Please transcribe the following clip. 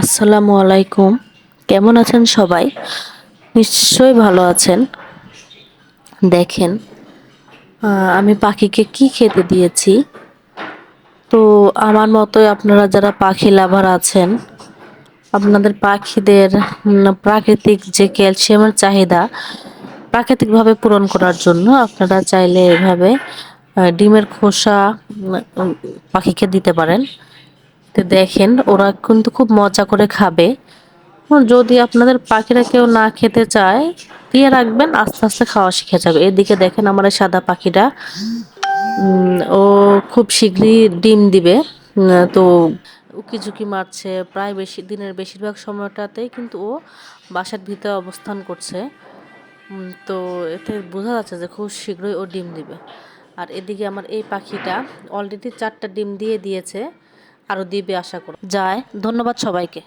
আসসালামু আলাইকুম। কেমন আছেন সবাই? নিশ্চয়ই ভালো আছেন। দেখেন, আমি পাখিকে কি খেতে দিয়েছি। তো আমার মতোই আপনারা যারা পাখি লাভার আছেন, আপনাদের পাখিদের প্রাকৃতিক যে ক্যালসিয়ামের চাহিদা প্রাকৃতিকভাবে পূরণ করার জন্য আপনারা চাইলে এভাবে ডিমের খোসা পাখিকে দিতে পারেন। তো দেখেন ওরা কিন্তু খুব মজা করে খাবে। যদি আপনাদের পাখিরা কেউ না খেতে চায়, দিয়ে রাখবেন, আস্তে আস্তে খাওয়া শিখে যাবে। এদিকে দেখেন আমার এই সাদা পাখিটা, ও খুব শীঘ্রই ডিম দিবে। তো উকিঝুঁকি মারছে, প্রায় দিনের বেশিরভাগ সময়টাতেই কিন্তু ও বাসার ভিতরে অবস্থান করছে। তো এতে বোঝা যাচ্ছে যে খুব শীঘ্রই ও ডিম দিবে। আর এদিকে আমার এই পাখিটা অলরেডি 4টা ডিম দিয়ে দিয়েছে, আরও দিবে আশা করি। ধন্যবাদ সবাইকে।